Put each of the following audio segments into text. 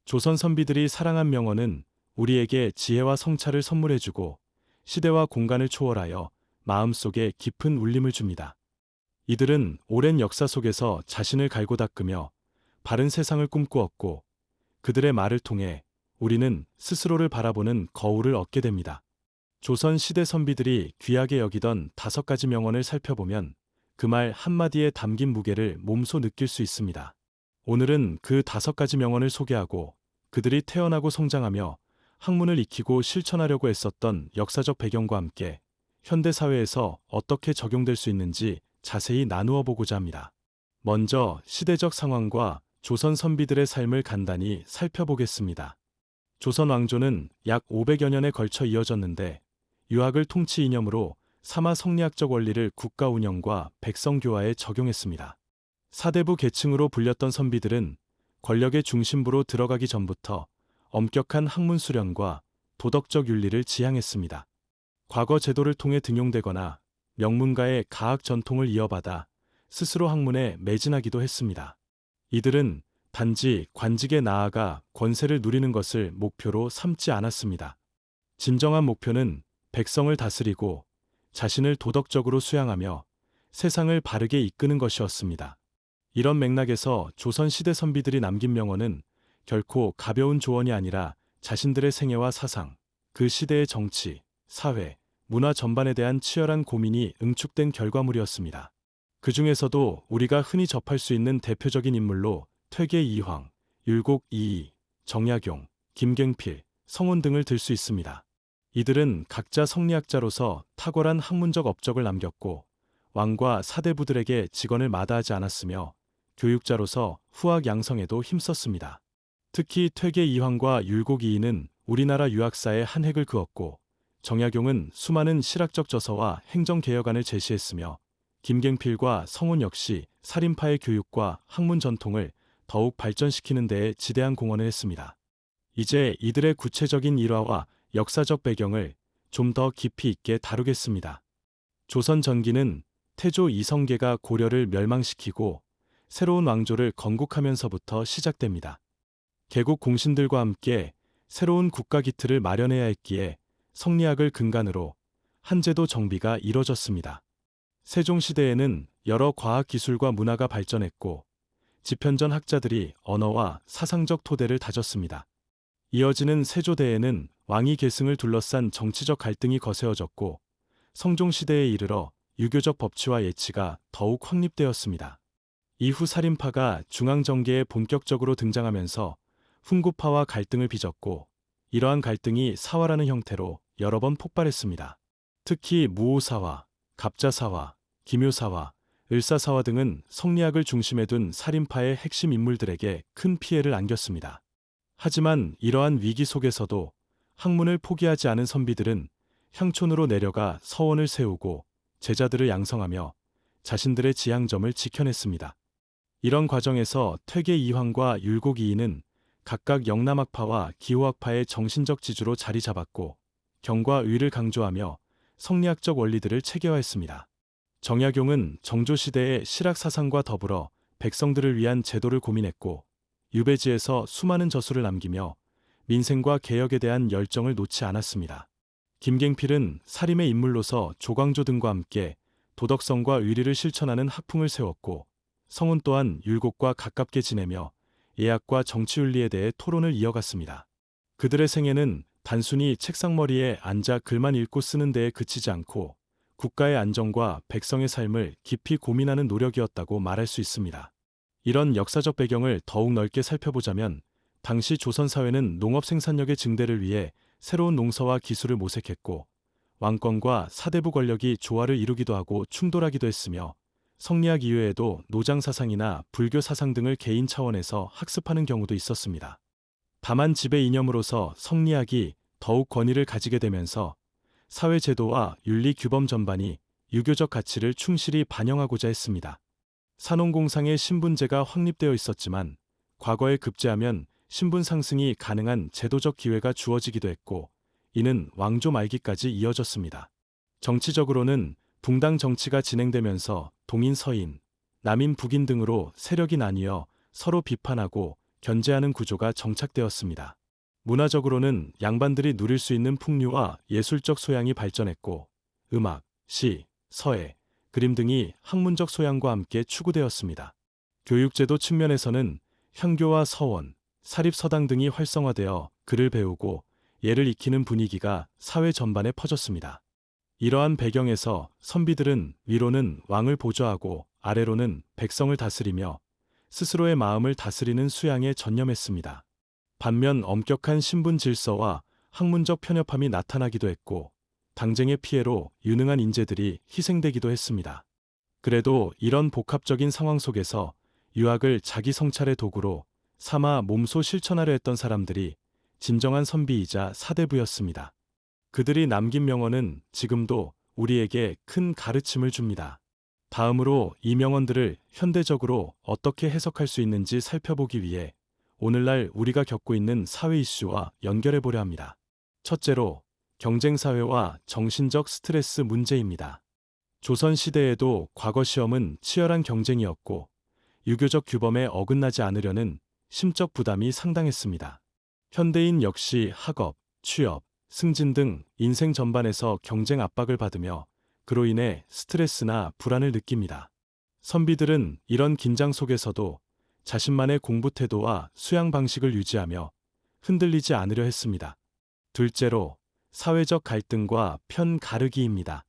조선 선비들이 사랑한 명언은 우리에게 지혜와 성찰을 선물해주고 시대와 공간을 초월하여 마음속에 깊은 울림을 줍니다. 이들은 오랜 역사 속에서 자신을 갈고 닦으며 바른 세상을 꿈꾸었고 그들의 말을 통해 우리는 스스로를 바라보는 거울을 얻게 됩니다. 조선 시대 선비들이 귀하게 여기던 5가지 명언을 살펴보면 그 말 한마디에 담긴 무게를 몸소 느낄 수 있습니다. 오늘은 그 5가지 명언을 소개하고 그들이 태어나고 성장하며 학문을 익히고 실천하려고 애썼던 역사적 배경과 함께 현대 사회에서 어떻게 적용될 수 있는지 자세히 나누어 보고자 합니다. 먼저 시대적 상황과 조선 선비들의 삶을 간단히 살펴보겠습니다. 조선 왕조는 약 500여 년에 걸쳐 이어졌는데 유학을 통치 이념으로 사마 성리학적 원리를 국가 운영과 백성 교화에 적용했습니다. 사대부 계층으로 불렸던 선비들은 권력의 중심부로 들어가기 전부터 엄격한 학문 수련과 도덕적 윤리를 지향했습니다. 과거 제도를 통해 등용되거나 명문가의 가학 전통을 이어받아 스스로 학문에 매진하기도 했습니다. 이들은 단지 관직에 나아가 권세를 누리는 것을 목표로 삼지 않았습니다. 진정한 목표는 백성을 다스리고 자신을 도덕적으로 수양하며 세상을 바르게 이끄는 것이었습니다. 이런 맥락에서 조선시대 선비들이 남긴 명언은 결코 가벼운 조언이 아니라 자신들의 생애와 사상, 그 시대의 정치, 사회, 문화 전반에 대한 치열한 고민이 응축된 결과물이었습니다. 그 중에서도 우리가 흔히 접할 수 있는 대표적인 인물로 퇴계 이황, 율곡 이이, 정약용, 김갱필, 성운 등을 들 수 있습니다. 이들은 각자 성리학자로서 탁월한 학문적 업적을 남겼고 왕과 사대부들에게 직언을 마다하지 않았으며 교육자로서 후학 양성에도 힘썼습니다. 특히 퇴계 이황과 율곡 이이는 우리나라 유학사에 한 획을 그었고 정약용은 수많은 실학적 저서와 행정개혁안을 제시했으며 김갱필과 성운 역시 살인파의 교육과 학문 전통을 더욱 발전시키는 데에 지대한 공헌을 했습니다. 이제 이들의 구체적인 일화와 역사적 배경을 좀 더 깊이 있게 다루겠습니다. 조선 전기는 태조 이성계가 고려를 멸망시키고 새로운 왕조를 건국하면서부터 시작됩니다. 개국 공신들과 함께 새로운 국가 기틀을 마련해야 했기에 성리학을 근간으로 한제도 정비가 이뤄졌습니다. 세종시대에는 여러 과학 기술과 문화가 발전했고 지편전 학자들이 언어와 사상적 토대를 다졌습니다. 이어지는 세조대에는 왕위 계승을 둘러싼 정치적 갈등이 거세어졌고 성종시대에 이르러 유교적 법치와 예치가 더욱 확립되었습니다. 이후 살인파가 중앙정계에 본격적으로 등장하면서 훈구파와 갈등을 빚었고 이러한 갈등이 사화라는 형태로 여러 번 폭발했습니다. 특히 무오사화, 갑자사화, 기묘사화, 을사사화 등은 성리학을 중심에 둔 살인파의 핵심 인물들에게 큰 피해를 안겼습니다. 하지만 이러한 위기 속에서도 학문을 포기하지 않은 선비들은 향촌으로 내려가 서원을 세우고 제자들을 양성하며 자신들의 지향점을 지켜냈습니다. 이런 과정에서 퇴계 이황과 율곡 이이는 각각 영남학파와 기호학파의 정신적 지주로 자리 잡았고 경과 의를 강조하며 성리학적 원리들을 체계화했습니다. 정약용은 정조시대의 실학사상과 더불어 백성들을 위한 제도를 고민했고 유배지에서 수많은 저수를 남기며 민생과 개혁에 대한 열정을 놓지 않았습니다. 김갱필은 사림의 인물로서 조광조 등과 함께 도덕성과 의리를 실천하는 학풍을 세웠고 성운 또한 율곡과 가깝게 지내며 예학과 정치윤리에 대해 토론을 이어갔습니다. 그들의 생애는 단순히 책상머리에 앉아 글만 읽고 쓰는 데에 그치지 않고 국가의 안정과 백성의 삶을 깊이 고민하는 노력이었다고 말할 수 있습니다. 이런 역사적 배경을 더욱 넓게 살펴보자면 당시 조선 사회는 농업 생산력의 증대를 위해 새로운 농서와 기술을 모색했고 왕권과 사대부 권력이 조화를 이루기도 하고 충돌하기도 했으며 성리학 이외에도 노장 사상이나 불교 사상 등을 개인 차원에서 학습하는 경우도 있었습니다. 다만 지배 이념으로서 성리학이 더욱 권위를 가지게 되면서 사회 제도와 윤리 규범 전반이 유교적 가치를 충실히 반영하고자 했습니다. 산업공상의 신분제가 확립되어 있었지만 과거에 급제하면 신분 상승이 가능한 제도적 기회가 주어지기도 했고 이는 왕조 말기까지 이어졌습니다. 정치적으로는 붕당 정치가 진행되면서 동인 서인, 남인 북인 등으로 세력이 나뉘어 서로 비판하고 견제하는 구조가 정착되었습니다. 문화적으로는 양반들이 누릴 수 있는 풍류와 예술적 소양이 발전했고, 음악, 시, 서예, 그림 등이 학문적 소양과 함께 추구되었습니다. 교육제도 측면에서는 향교와 서원, 사립서당 등이 활성화되어 글을 배우고 예를 익히는 분위기가 사회 전반에 퍼졌습니다. 이러한 배경에서 선비들은 위로는 왕을 보좌하고 아래로는 백성을 다스리며 스스로의 마음을 다스리는 수양에 전념했습니다. 반면 엄격한 신분 질서와 학문적 편협함이 나타나기도 했고, 당쟁의 피해로 유능한 인재들이 희생되기도 했습니다. 그래도 이런 복합적인 상황 속에서 유학을 자기 성찰의 도구로 삼아 몸소 실천하려 했던 사람들이 진정한 선비이자 사대부였습니다. 그들이 남긴 명언은 지금도 우리에게 큰 가르침을 줍니다. 다음으로 이 명언들을 현대적으로 어떻게 해석할 수 있는지 살펴보기 위해 오늘날 우리가 겪고 있는 사회 이슈와 연결해 보려 합니다. 첫째로, 경쟁사회와 정신적 스트레스 문제입니다. 조선시대에도 과거 시험은 치열한 경쟁이었고, 유교적 규범에 어긋나지 않으려는 심적 부담이 상당했습니다. 현대인 역시 학업, 취업, 승진 등 인생 전반에서 경쟁 압박을 받으며 그로 인해 스트레스나 불안을 느낍니다. 선비들은 이런 긴장 속에서도 자신만의 공부 태도와 수양 방식을 유지하며 흔들리지 않으려 했습니다. 둘째로, 사회적 갈등과 편 가르기입니다.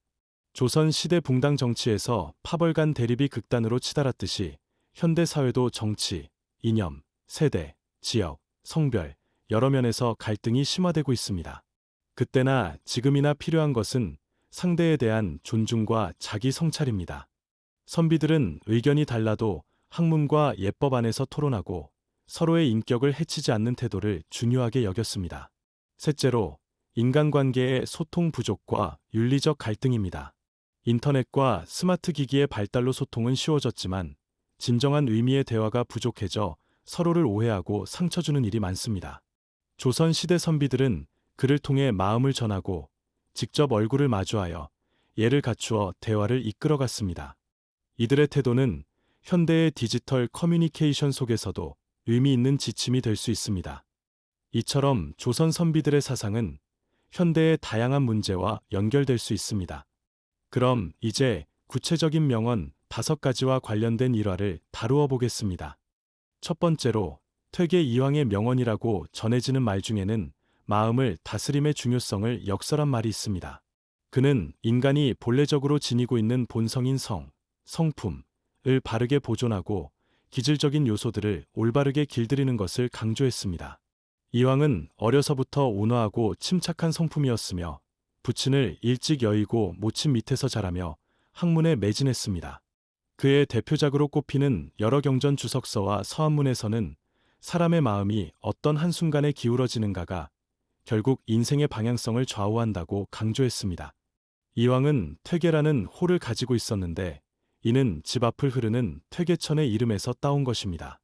조선 시대 붕당 정치에서 파벌 간 대립이 극단으로 치달았듯이 현대 사회도 정치, 이념, 세대, 지역, 성별, 여러 면에서 갈등이 심화되고 있습니다. 그때나 지금이나 필요한 것은 상대에 대한 존중과 자기 성찰입니다. 선비들은 의견이 달라도 학문과 예법 안에서 토론하고 서로의 인격을 해치지 않는 태도를 중요하게 여겼습니다. 셋째로, 인간관계의 소통 부족과 윤리적 갈등입니다. 인터넷과 스마트 기기의 발달로 소통은 쉬워졌지만 진정한 의미의 대화가 부족해져 서로를 오해하고 상처 주는 일이 많습니다. 조선 시대 선비들은 글을 통해 마음을 전하고 직접 얼굴을 마주하여 예를 갖추어 대화를 이끌어갔습니다. 이들의 태도는 현대의 디지털 커뮤니케이션 속에서도 의미 있는 지침이 될 수 있습니다. 이처럼 조선 선비들의 사상은 현대의 다양한 문제와 연결될 수 있습니다. 그럼 이제 구체적인 명언 5가지와 관련된 일화를 다루어 보겠습니다. 첫 번째로, 퇴계 이황의 명언이라고 전해지는 말 중에는 마음을 다스림의 중요성을 역설한 말이 있습니다. 그는 인간이 본래적으로 지니고 있는 본성인 성, 성품을 바르게 보존하고 기질적인 요소들을 올바르게 길들이는 것을 강조했습니다. 이황은 어려서부터 온화하고 침착한 성품이었으며 부친을 일찍 여의고 모친 밑에서 자라며 학문에 매진했습니다. 그의 대표작으로 꼽히는 여러 경전 주석서와 서한문에서는 사람의 마음이 어떤 한순간에 기울어지는가가 결국 인생의 방향성을 좌우한다고 강조했습니다. 이황은 퇴계라는 호를 가지고 있었는데 이는 집 앞을 흐르는 퇴계천의 이름에서 따온 것입니다.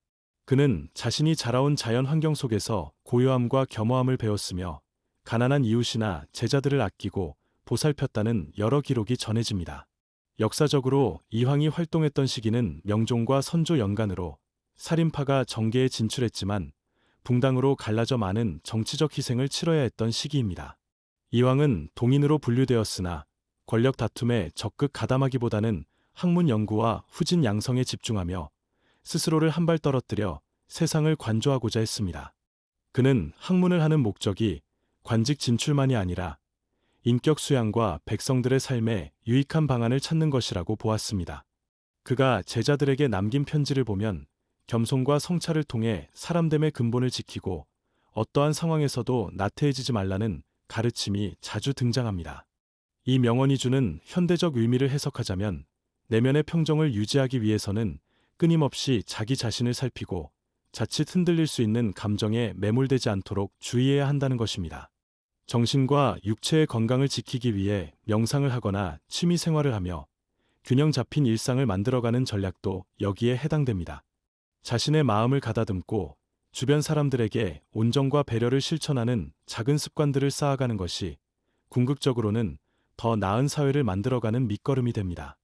그는 자신이 자라온 자연 환경 속에서 고요함과 겸허함을 배웠으며 가난한 이웃이나 제자들을 아끼고 보살폈다는 여러 기록이 전해집니다. 역사적으로 이황이 활동했던 시기는 명종과 선조 연간으로 살인파가 정계에 진출했지만 붕당으로 갈라져 많은 정치적 희생을 치러야 했던 시기입니다. 이황은 동인으로 분류되었으나 권력 다툼에 적극 가담하기보다는 학문 연구와 후진 양성에 집중하며 스스로를 한 발 떨어뜨려 세상을 관조하고자 했습니다. 그는 학문을 하는 목적이 관직 진출만이 아니라 인격 수양과 백성들의 삶에 유익한 방안을 찾는 것이라고 보았습니다. 그가 제자들에게 남긴 편지를 보면 겸손과 성찰을 통해 사람됨의 근본을 지키고 어떠한 상황에서도 나태해지지 말라는 가르침이 자주 등장합니다. 이 명언이 주는 현대적 의미를 해석하자면 내면의 평정을 유지하기 위해서는 끊임없이 자기 자신을 살피고 자칫 흔들릴 수 있는 감정에 매몰되지 않도록 주의해야 한다는 것입니다. 정신과 육체의 건강을 지키기 위해 명상을 하거나 취미 생활을 하며 균형 잡힌 일상을 만들어가는 전략도 여기에 해당됩니다. 자신의 마음을 가다듬고 주변 사람들에게 온정과 배려를 실천하는 작은 습관들을 쌓아가는 것이 궁극적으로는 더 나은 사회를 만들어가는 밑거름이 됩니다.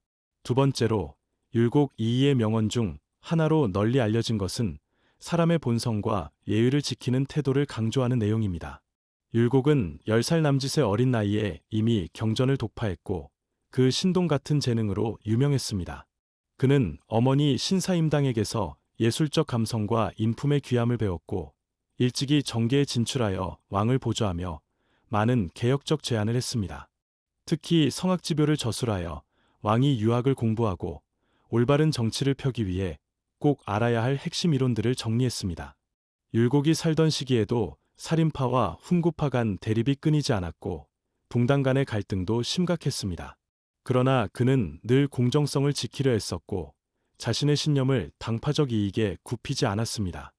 두 번째로, 율곡 이이의 명언 중 하나로 널리 알려진 것은 사람의 본성과 예의를 지키는 태도를 강조하는 내용입니다. 율곡은 10살 남짓의 어린 나이에 이미 경전을 독파했고 그 신동 같은 재능으로 유명했습니다. 그는 어머니 신사임당에게서 예술적 감성과 인품의 귀함을 배웠고 일찍이 정계에 진출하여 왕을 보좌하며 많은 개혁적 제안을 했습니다. 특히 성학지교를 저술하여 왕이 유학을 공부하고 올바른 정치를 펴기 위해 꼭 알아야 할 핵심 이론들을 정리했습니다. 율곡이 살던 시기에도 살인파와 훈구파 간 대립이 끊이지 않았고 붕당 간의 갈등도 심각했습니다. 그러나 그는 늘 공정성을 지키려 했었고 자신의 신념을 당파적 이익에 굽히지 않았습니다.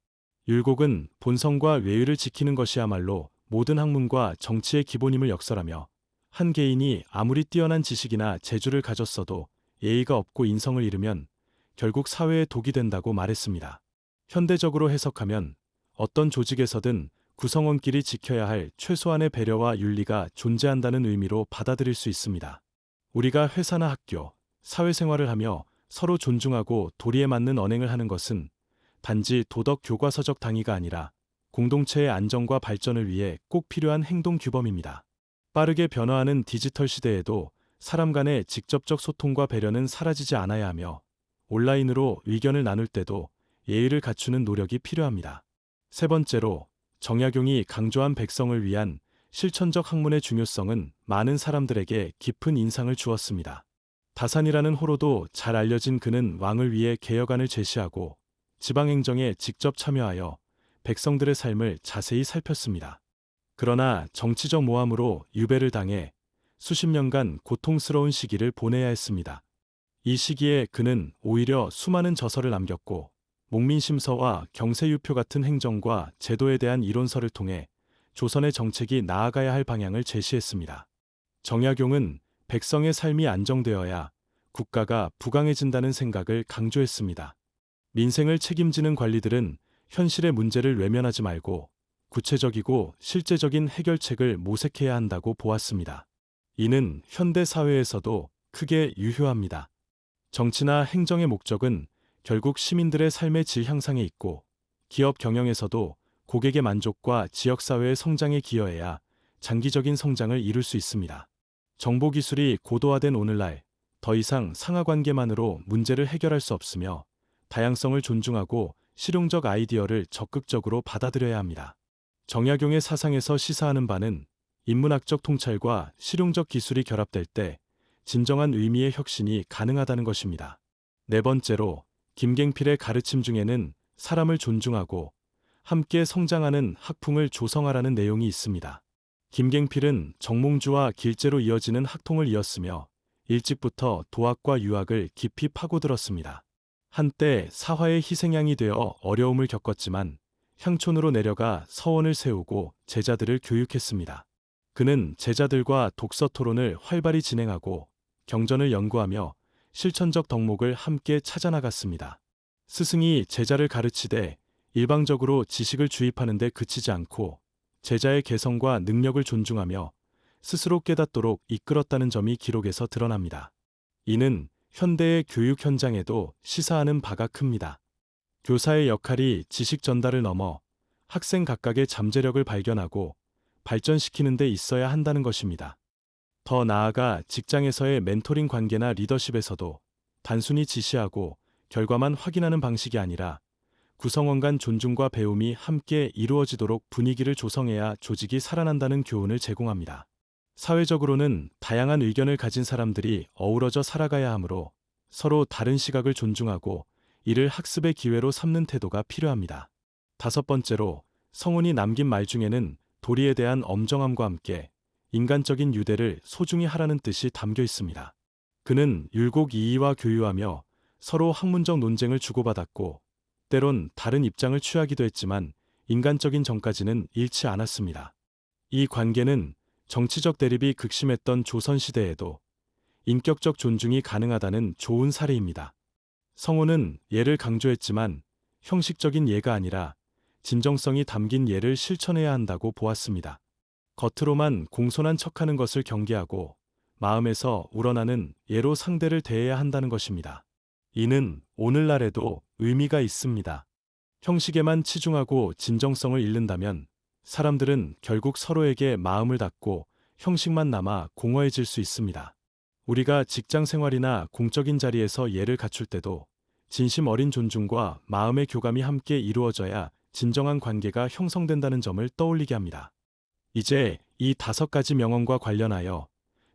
율곡은 본성과 외유를 지키는 것이야말로 모든 학문과 정치의 기본임을 역설하며 한 개인이 아무리 뛰어난 지식이나 재주를 가졌어도 예의가 없고 인성을 잃으면 결국 사회에 독이 된다고 말했습니다. 현대적으로 해석하면 어떤 조직에서든 구성원끼리 지켜야 할 최소한의 배려와 윤리가 존재한다는 의미로 받아들일 수 있습니다. 우리가 회사나 학교, 사회생활을 하며 서로 존중하고 도리에 맞는 언행을 하는 것은 단지 도덕 교과서적 당위가 아니라 공동체의 안정과 발전을 위해 꼭 필요한 행동 규범입니다. 빠르게 변화하는 디지털 시대에도 사람 간의 직접적 소통과 배려는 사라지지 않아야 하며 온라인으로 의견을 나눌 때도 예의를 갖추는 노력이 필요합니다. 세 번째로 정약용이 강조한 백성을 위한 실천적 학문의 중요성은 많은 사람들에게 깊은 인상을 주었습니다. 다산이라는 호로도 잘 알려진 그는 왕을 위해 개혁안을 제시하고 지방행정에 직접 참여하여 백성들의 삶을 자세히 살폈습니다. 그러나 정치적 모함으로 유배를 당해 수십 년간 고통스러운 시기를 보내야 했습니다. 이 시기에 그는 오히려 수많은 저서를 남겼고 목민심서와 경세유표 같은 행정과 제도에 대한 이론서를 통해 조선의 정책이 나아가야 할 방향을 제시했습니다. 정약용은 백성의 삶이 안정되어야 국가가 부강해진다는 생각을 강조했습니다. 민생을 책임지는 관리들은 현실의 문제를 외면하지 말고 구체적이고 실제적인 해결책을 모색해야 한다고 보았습니다. 이는 현대 사회에서도 크게 유효합니다. 정치나 행정의 목적은 결국 시민들의 삶의 질 향상에 있고 기업 경영에서도 고객의 만족과 지역사회의 성장에 기여해야 장기적인 성장을 이룰 수 있습니다. 정보기술이 고도화된 오늘날 더 이상 상하관계만으로 문제를 해결할 수 없으며 다양성을 존중하고 실용적 아이디어를 적극적으로 받아들여야 합니다. 정약용의 사상에서 시사하는 바는 인문학적 통찰과 실용적 기술이 결합될 때 진정한 의미의 혁신이 가능하다는 것입니다. 네 번째로 김갱필의 가르침 중에는 사람을 존중하고 함께 성장하는 학풍을 조성하라는 내용이 있습니다. 김갱필은 정몽주와 길제로 이어지는 학통을 이었으며 일찍부터 도학과 유학을 깊이 파고들었습니다. 한때 사화의 희생양이 되어 어려움을 겪었지만 향촌으로 내려가 서원을 세우고 제자들을 교육했습니다. 그는 제자들과 독서 토론을 활발히 진행하고 경전을 연구하며 실천적 덕목을 함께 찾아나갔습니다. 스승이 제자를 가르치되 일방적으로 지식을 주입하는 데 그치지 않고 제자의 개성과 능력을 존중하며 스스로 깨닫도록 이끌었다는 점이 기록에서 드러납니다. 이는 현대의 교육 현장에도 시사하는 바가 큽니다. 교사의 역할이 지식 전달을 넘어 학생 각각의 잠재력을 발견하고 발전시키는 데 있어야 한다는 것입니다. 더 나아가 직장에서의 멘토링 관계나 리더십에서도 단순히 지시하고 결과만 확인하는 방식이 아니라 구성원 간 존중과 배움이 함께 이루어지도록 분위기를 조성해야 조직이 살아난다는 교훈을 제공합니다. 사회적으로는 다양한 의견을 가진 사람들이 어우러져 살아가야 하므로 서로 다른 시각을 존중하고 이를 학습의 기회로 삼는 태도가 필요합니다. 다섯 번째로 성운이 남긴 말 중에는 도리에 대한 엄정함과 함께 인간적인 유대를 소중히 하라는 뜻이 담겨 있습니다. 그는 율곡 이의와 교유하며 서로 학문적 논쟁을 주고받았고 때론 다른 입장을 취하기도 했지만 인간적인 정까지는 잃지 않았습니다. 이 관계는 정치적 대립이 극심했던 조선시대에도 인격적 존중이 가능하다는 좋은 사례입니다. 성운은 예를 강조했지만 형식적인 예가 아니라 진정성이 담긴 예를 실천해야 한다고 보았습니다. 겉으로만 공손한 척하는 것을 경계하고 마음에서 우러나는 예로 상대를 대해야 한다는 것입니다. 이는 오늘날에도 의미가 있습니다. 형식에만 치중하고 진정성을 잃는다면 사람들은 결국 서로에게 마음을 닫고 형식만 남아 공허해질 수 있습니다. 우리가 직장 생활이나 공적인 자리에서 예를 갖출 때도 진심 어린 존중과 마음의 교감이 함께 이루어져야 진정한 관계가 형성된다는 점을 떠올리게 합니다. 이제 이 5가지 명언과 관련하여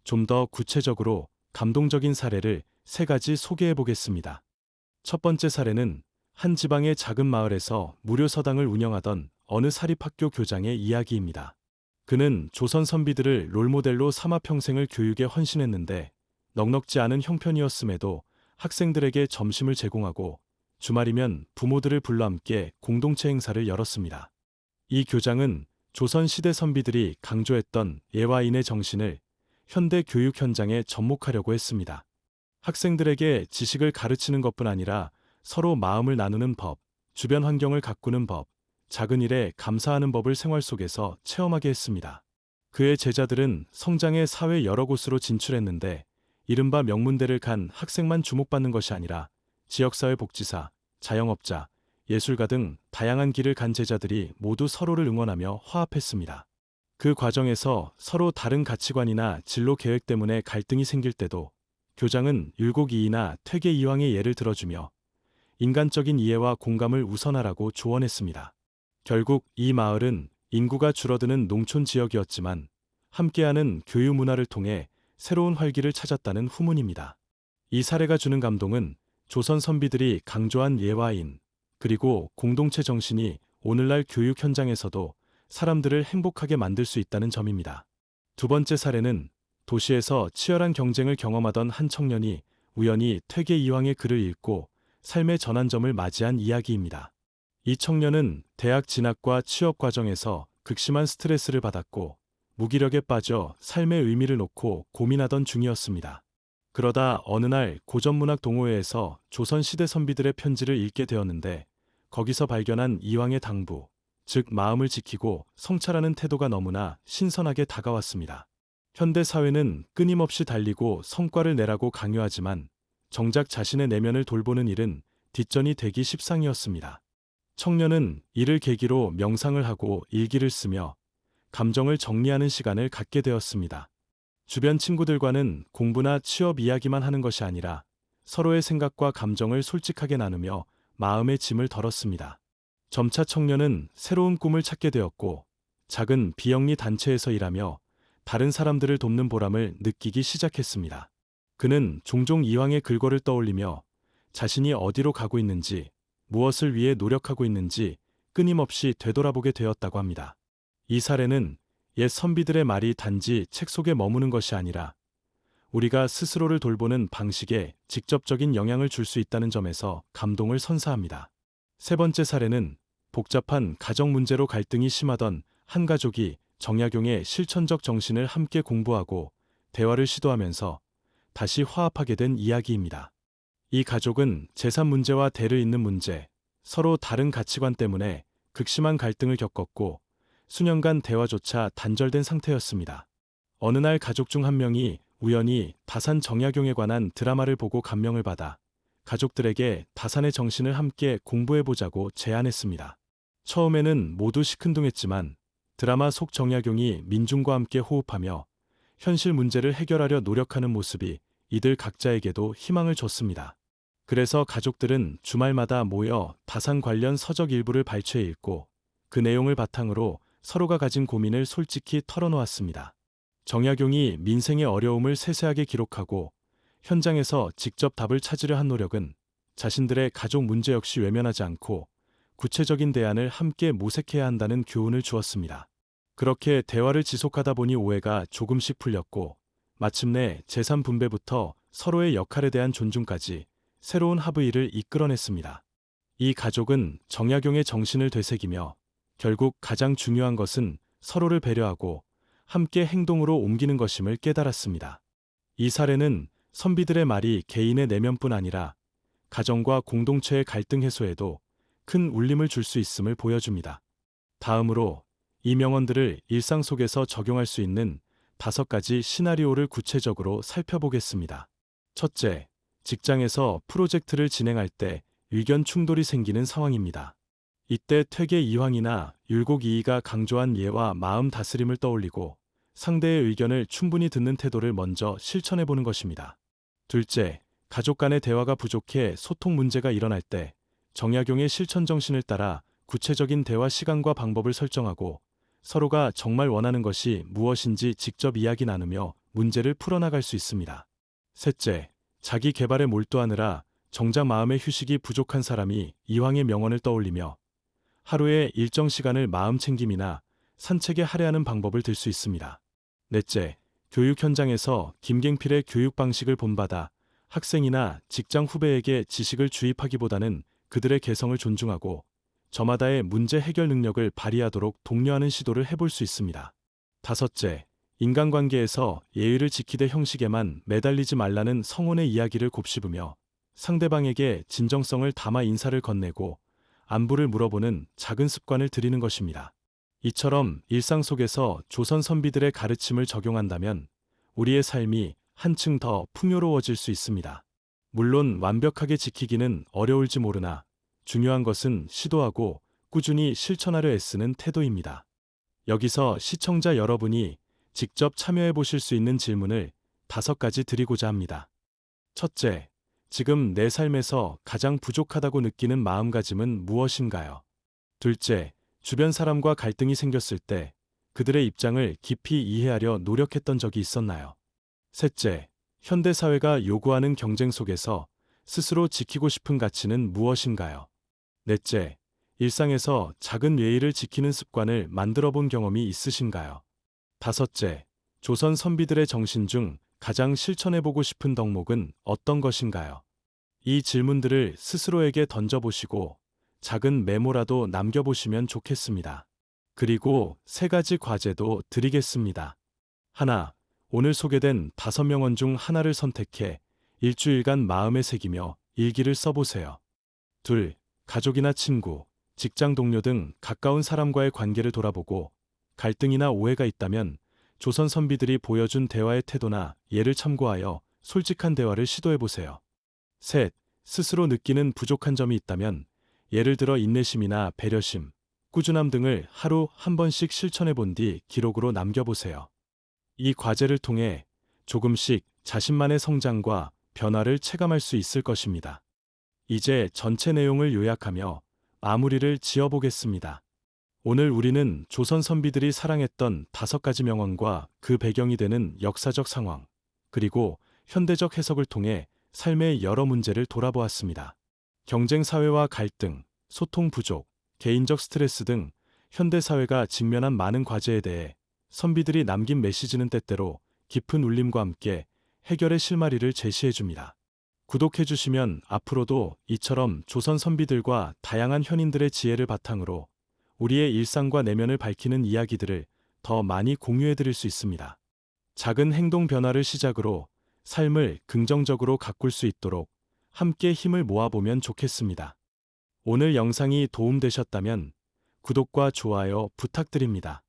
좀 더 구체적으로 감동적인 사례를 3가지 소개해 보겠습니다. 첫 번째 사례는 한 지방의 작은 마을에서 무료 서당을 운영하던 어느 사립학교 교장의 이야기입니다. 그는 조선 선비들을 롤모델로 삼아 평생을 교육에 헌신했는데 넉넉지 않은 형편이었음에도 학생들에게 점심을 제공하고 주말이면 부모들을 불러 함께 공동체 행사를 열었습니다. 이 교장은 조선 시대 선비들이 강조했던 예와 인의 정신을 현대 교육 현장에 접목하려고 했습니다. 학생들에게 지식을 가르치는 것뿐 아니라 서로 마음을 나누는 법, 주변 환경을 가꾸는 법, 작은 일에 감사하는 법을 생활 속에서 체험하게 했습니다. 그의 제자들은 성장의 사회 여러 곳으로 진출했는데 이른바 명문대를 간 학생만 주목받는 것이 아니라 지역사회 복지사, 자영업자, 예술가 등 다양한 길을 간 제자들이 모두 서로를 응원하며 화합했습니다. 그 과정에서 서로 다른 가치관이나 진로 계획 때문에 갈등이 생길 때도 교장은 율곡이이나 퇴계이황의 예를 들어주며 인간적인 이해와 공감을 우선하라고 조언했습니다. 결국 이 마을은 인구가 줄어드는 농촌 지역이었지만 함께하는 교육 문화를 통해 새로운 활기를 찾았다는 후문입니다. 이 사례가 주는 감동은 조선 선비들이 강조한 예와 인, 그리고 공동체 정신이 오늘날 교육 현장에서도 사람들을 행복하게 만들 수 있다는 점입니다. 두 번째 사례는 도시에서 치열한 경쟁을 경험하던 한 청년이 우연히 퇴계이황의 글을 읽고 삶의 전환점을 맞이한 이야기입니다. 이 청년은 대학 진학과 취업 과정에서 극심한 스트레스를 받았고 무기력에 빠져 삶의 의미를 놓고 고민하던 중이었습니다. 그러다 어느 날 고전문학 동호회에서 조선시대 선비들의 편지를 읽게 되었는데 거기서 발견한 이황의 당부, 즉 마음을 지키고 성찰하는 태도가 너무나 신선하게 다가왔습니다. 현대 사회는 끊임없이 달리고 성과를 내라고 강요하지만 정작 자신의 내면을 돌보는 일은 뒷전이 되기 십상이었습니다. 청년은 이를 계기로 명상을 하고 일기를 쓰며 감정을 정리하는 시간을 갖게 되었습니다. 주변 친구들과는 공부나 취업 이야기만 하는 것이 아니라 서로의 생각과 감정을 솔직하게 나누며 마음의 짐을 덜었습니다. 점차 청년은 새로운 꿈을 찾게 되었고 작은 비영리 단체에서 일하며 다른 사람들을 돕는 보람을 느끼기 시작했습니다. 그는 종종 이황의 글거를 떠올리며 자신이 어디로 가고 있는지, 무엇을 위해 노력하고 있는지 끊임없이 되돌아보게 되었다고 합니다. 이 사례는 옛 선비들의 말이 단지 책 속에 머무는 것이 아니라 우리가 스스로를 돌보는 방식에 직접적인 영향을 줄 수 있다는 점에서 감동을 선사합니다. 세 번째 사례는 복잡한 가정 문제로 갈등이 심하던 한 가족이 정약용의 실천적 정신을 함께 공부하고 대화를 시도하면서 다시 화합하게 된 이야기입니다. 이 가족은 재산 문제와 대를 잇는 문제, 서로 다른 가치관 때문에 극심한 갈등을 겪었고 수년간 대화조차 단절된 상태였습니다. 어느 날 가족 중 한 명이 우연히 다산 정약용에 관한 드라마를 보고 감명을 받아 가족들에게 다산의 정신을 함께 공부해보자고 제안했습니다. 처음에는 모두 시큰둥했지만 드라마 속 정약용이 민중과 함께 호흡하며 현실 문제를 해결하려 노력하는 모습이 이들 각자에게도 희망을 줬습니다. 그래서 가족들은 주말마다 모여 다산 관련 서적 일부를 발췌해 읽고 그 내용을 바탕으로 서로가 가진 고민을 솔직히 털어놓았습니다. 정약용이 민생의 어려움을 세세하게 기록하고 현장에서 직접 답을 찾으려 한 노력은 자신들의 가족 문제 역시 외면하지 않고 구체적인 대안을 함께 모색해야 한다는 교훈을 주었습니다. 그렇게 대화를 지속하다 보니 오해가 조금씩 풀렸고 마침내 재산 분배부터 서로의 역할에 대한 존중까지 새로운 합의를 이끌어냈습니다. 이 가족은 정약용의 정신을 되새기며 결국 가장 중요한 것은 서로를 배려하고 함께 행동으로 옮기는 것임을 깨달았습니다. 이 사례는 선비들의 말이 개인의 내면뿐 아니라 가정과 공동체의 갈등 해소에도 큰 울림을 줄 수 있음을 보여줍니다. 다음으로 이 명언들을 일상 속에서 적용할 수 있는 5가지 시나리오를 구체적으로 살펴보겠습니다. 첫째, 직장에서 프로젝트를 진행할 때 의견 충돌이 생기는 상황입니다. 이때 퇴계 이황이나 율곡 이이가 강조한 예와 마음 다스림을 떠올리고 상대의 의견을 충분히 듣는 태도를 먼저 실천해 보는 것입니다. 둘째, 가족 간의 대화가 부족해 소통 문제가 일어날 때 정약용의 실천 정신을 따라 구체적인 대화 시간과 방법을 설정하고 서로가 정말 원하는 것이 무엇인지 직접 이야기 나누며 문제를 풀어나갈 수 있습니다. 셋째, 자기 개발에 몰두하느라 정작 마음의 휴식이 부족한 사람이 이황의 명언을 떠올리며 하루에 일정 시간을 마음 챙김이나 산책에 할애하는 방법을 들 수 있습니다. 넷째, 교육 현장에서 김갱필의 교육 방식을 본받아 학생이나 직장 후배에게 지식을 주입하기보다는 그들의 개성을 존중하고 저마다의 문제 해결 능력을 발휘하도록 독려하는 시도를 해볼 수 있습니다. 다섯째, 인간관계에서 예의를 지키되 형식에만 매달리지 말라는 성원의 이야기를 곱씹으며 상대방에게 진정성을 담아 인사를 건네고 안부를 물어보는 작은 습관을 들이는 것입니다. 이처럼 일상 속에서 조선 선비들의 가르침을 적용한다면 우리의 삶이 한층 더 풍요로워질 수 있습니다. 물론 완벽하게 지키기는 어려울지 모르나 중요한 것은 시도하고 꾸준히 실천하려 애쓰는 태도입니다. 여기서 시청자 여러분이 직접 참여해 보실 수 있는 질문을 5가지 드리고자 합니다. 첫째, 지금 내 삶에서 가장 부족하다고 느끼는 마음가짐은 무엇인가요? 둘째, 주변 사람과 갈등이 생겼을 때 그들의 입장을 깊이 이해하려 노력했던 적이 있었나요? 셋째, 현대 사회가 요구하는 경쟁 속에서 스스로 지키고 싶은 가치는 무엇인가요? 넷째, 일상에서 작은 예의를 지키는 습관을 만들어 본 경험이 있으신가요? 다섯째, 조선 선비들의 정신 중 가장 실천해보고 싶은 덕목은 어떤 것인가요? 이 질문들을 스스로에게 던져보시고 작은 메모라도 남겨보시면 좋겠습니다. 그리고 3가지 과제도 드리겠습니다. 하나, 오늘 소개된 5명언 중 하나를 선택해 일주일간 마음에 새기며 일기를 써보세요. 둘, 가족이나 친구, 직장 동료 등 가까운 사람과의 관계를 돌아보고 갈등이나 오해가 있다면 조선 선비들이 보여준 대화의 태도나 예를 참고하여 솔직한 대화를 시도해보세요. 셋, 스스로 느끼는 부족한 점이 있다면 예를 들어 인내심이나 배려심, 꾸준함 등을 하루 한 번씩 실천해본 뒤 기록으로 남겨보세요. 이 과제를 통해 조금씩 자신만의 성장과 변화를 체감할 수 있을 것입니다. 이제 전체 내용을 요약하며 마무리를 지어보겠습니다. 오늘 우리는 조선 선비들이 사랑했던 5가지 명언과 그 배경이 되는 역사적 상황, 그리고 현대적 해석을 통해 삶의 여러 문제를 돌아보았습니다. 경쟁 사회와 갈등, 소통 부족, 개인적 스트레스 등 현대 사회가 직면한 많은 과제에 대해 선비들이 남긴 메시지는 때때로 깊은 울림과 함께 해결의 실마리를 제시해줍니다. 구독해주시면 앞으로도 이처럼 조선 선비들과 다양한 현인들의 지혜를 바탕으로 우리의 일상과 내면을 밝히는 이야기들을 더 많이 공유해드릴 수 있습니다. 작은 행동 변화를 시작으로 삶을 긍정적으로 가꿀 수 있도록 함께 힘을 모아보면 좋겠습니다. 오늘 영상이 도움되셨다면 구독과 좋아요 부탁드립니다.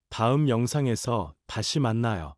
다음 영상에서 다시 만나요.